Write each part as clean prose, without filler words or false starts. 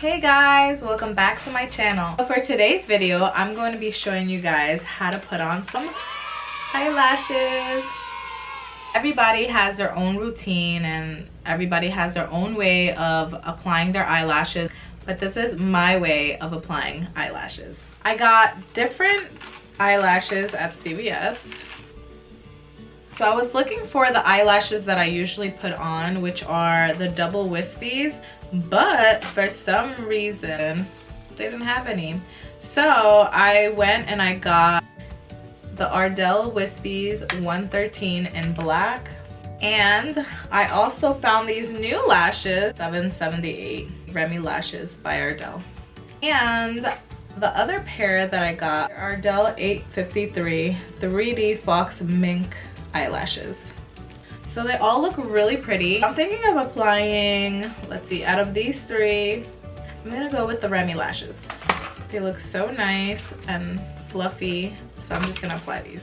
Hey guys, welcome back to my channel. So for today's video, I'm going to be showing you guys how to put on some eyelashes. Everybody has their own routine and everybody has their own way of applying their eyelashes, but this is my way of applying eyelashes. I got different eyelashes at CVS. So I was looking for the eyelashes that I usually put on, which are the double wispies, but for some reason they didn't have any. So I went and I got the Ardell Wispies 113 in black, and I also found these new lashes, 778 Remy lashes by Ardell, and the other pair that I got, Ardell 853 3D fauxmink eyelashes. So they all look really pretty. I'm thinking of applying, let's see, out of these three, I'm gonna go with the Remy lashes. They look so nice and fluffy, so I'm just gonna apply these.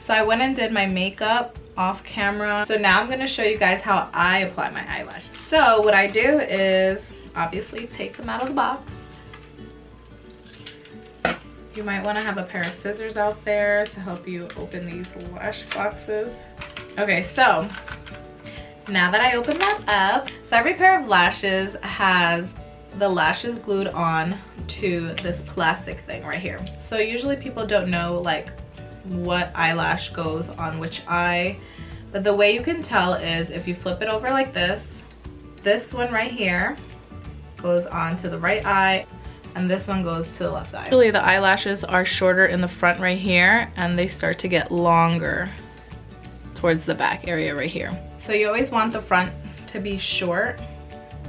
So I went and did my makeup off camera. So now I'm gonna show you guys how I apply my eyelashes. So what I do is obviously take them out of the box. You might want to have a pair of scissors out there to help you open these lash boxes. Okay, so now that I open that up, so every pair of lashes has the lashes glued on to this plastic thing right here. So usually people don't know like what eyelash goes on which eye, but the way you can tell is if you flip it over like this one right here goes on to the right eye, and this one goes to the left eye. Usually the eyelashes are shorter in the front right here, and they start to get longer towards the back area right here. So you always want the front to be short,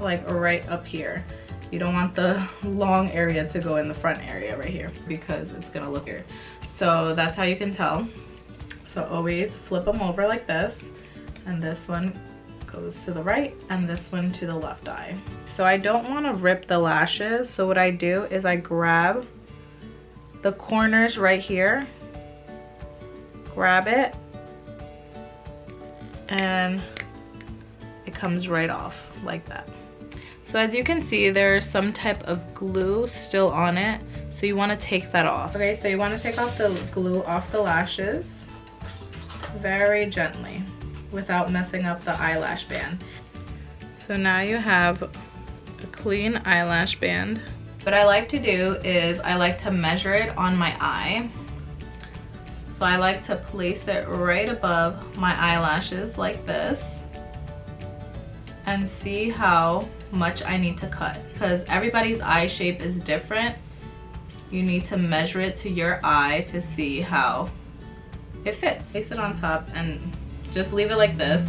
like right up here. You don't want the long area to go in the front area right here because it's gonna look weird. So that's how you can tell. So always flip them over like this, and this one goes to the right and this one to the left eye. So I don't want to rip the lashes, so what I do is I grab the corners right here, grab it, and it comes right off like that. So as you can see, there's some type of glue still on it, so you want to take that off. Okay, so you want to take off the glue off the lashes very gently without messing up the eyelash band. So now you have a clean eyelash band. What I like to do is I like to measure it on my eye. So I like to place it right above my eyelashes like this and see how much I need to cut, because everybody's eye shape is different. You need to measure it to your eye to see how it fits. Place it on top and just leave it like this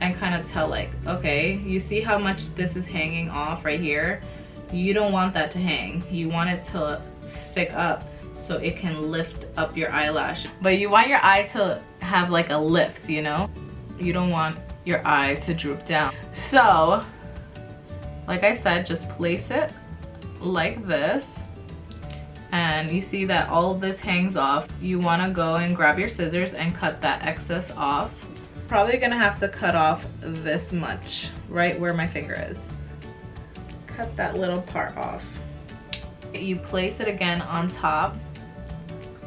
and kind of tell, like, okay, you see how much this is hanging off right here? You don't want that to hang. You want it to stick up so it can lift up your eyelash. But you want your eye to have like a lift, you know? You don't want your eye to droop down. So, like I said, just place it like this. And you see that all of this hangs off. You want to go and grab your scissors and cut that excess off. Probably gonna have to cut off this much, right where my finger is. Cut that little part off. You place it again on top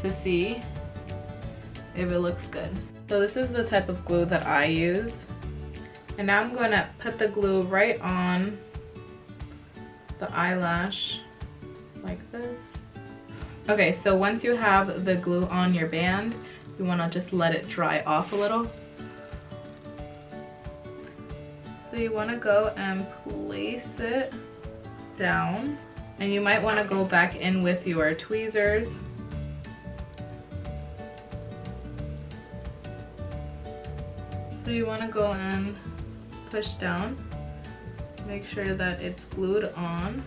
to see if it looks good. So this is the type of glue that I use. And now I'm gonna put the glue right on the eyelash like this. Okay, so once you have the glue on your band, you want to just let it dry off a little. So you want to go and place it down, and you might want to go back in with your tweezers. So you want to go and push down, make sure that it's glued on.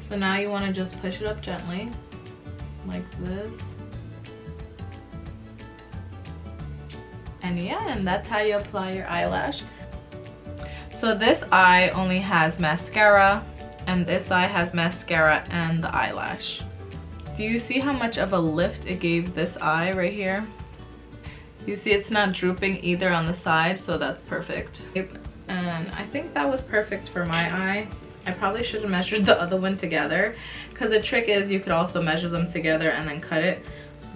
So now you want to just push it up gently like this, and yeah, and that's how you apply your eyelash. So this eye only has mascara, and this eye has mascara and the eyelash. Do you see how much of a lift it gave this eye right here? You see it's not drooping either on the side, so that's perfect. And I think that was perfect for my eye. I probably should have measured the other one together, because the trick is you could also measure them together and then cut it,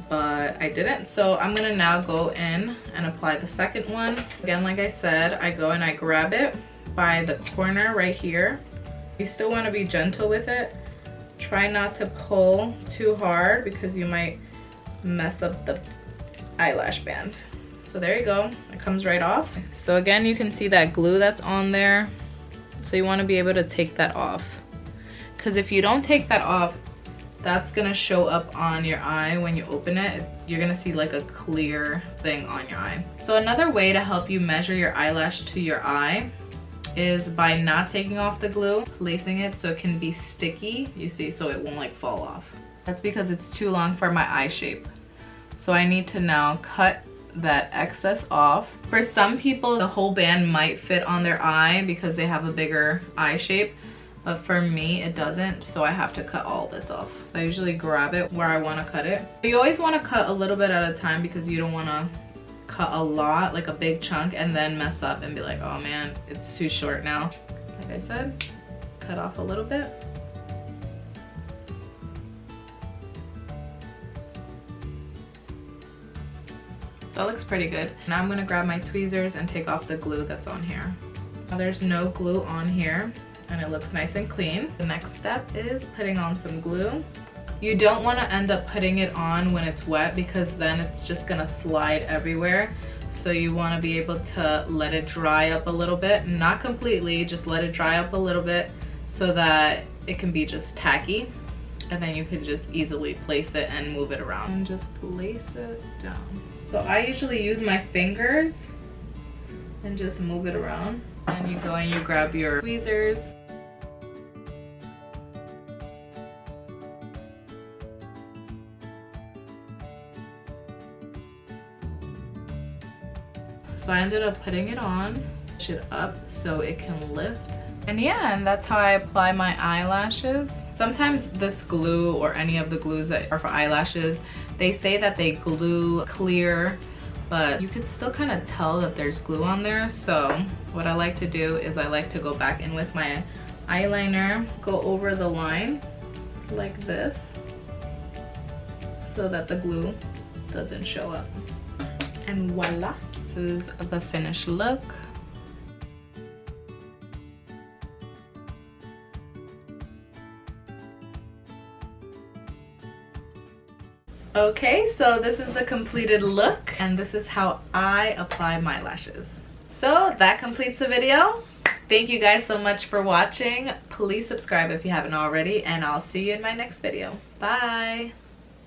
but I didn't. So I'm gonna now go in and apply the second one. Again, like I said, I go and I grab it by the corner right here. You still want to be gentle with it. Try not to pull too hard because you might mess up the eyelash band. So there you go, it comes right off. So again, you can see that glue that's on there. So you want to be able to take that off, because if you don't take that off, that's gonna show up on your eye when you open it. You're gonna see like a clear thing on your eye. So another way to help you measure your eyelash to your eye is by not taking off the glue, placing it so it can be sticky, you see, so it won't like fall off. That's because it's too long for my eye shape. So I need to now cut that excess off. For some people, the whole band might fit on their eye because they have a bigger eye shape, but for me it doesn't, so I have to cut all this off. I usually grab it where I want to cut it. You always want to cut a little bit at a time because you don't want to cut a lot, like a big chunk, and then mess up and be like, oh man, it's too short now. Like I said, cut off a little bit. That looks pretty good. Now I'm gonna grab my tweezers and take off the glue that's on here. Now there's no glue on here and it looks nice and clean. The next step is putting on some glue. You don't want to end up putting it on when it's wet because then it's just gonna slide everywhere. So you want to be able to let it dry up a little bit, not completely, just let it dry up a little bit so that it can be just tacky. And then you can just easily place it and move it around. And just place it down. So I usually use my fingers and just move it around. And you go and you grab your tweezers. So I ended up putting it on, push it up so it can lift. And yeah, and that's how I apply my eyelashes. Sometimes this glue or any of the glues that are for eyelashes, they say that they glue clear, but you can still kind of tell that there's glue on there. So what I like to do is I like to go back in with my eyeliner, go over the line like this so that the glue doesn't show up. And voila, this is the finished look. Okay, so this is the completed look and this is how I apply my lashes. So that completes the video. Thank you guys so much for watching. Please subscribe if you haven't already and I'll see you in my next video. Bye!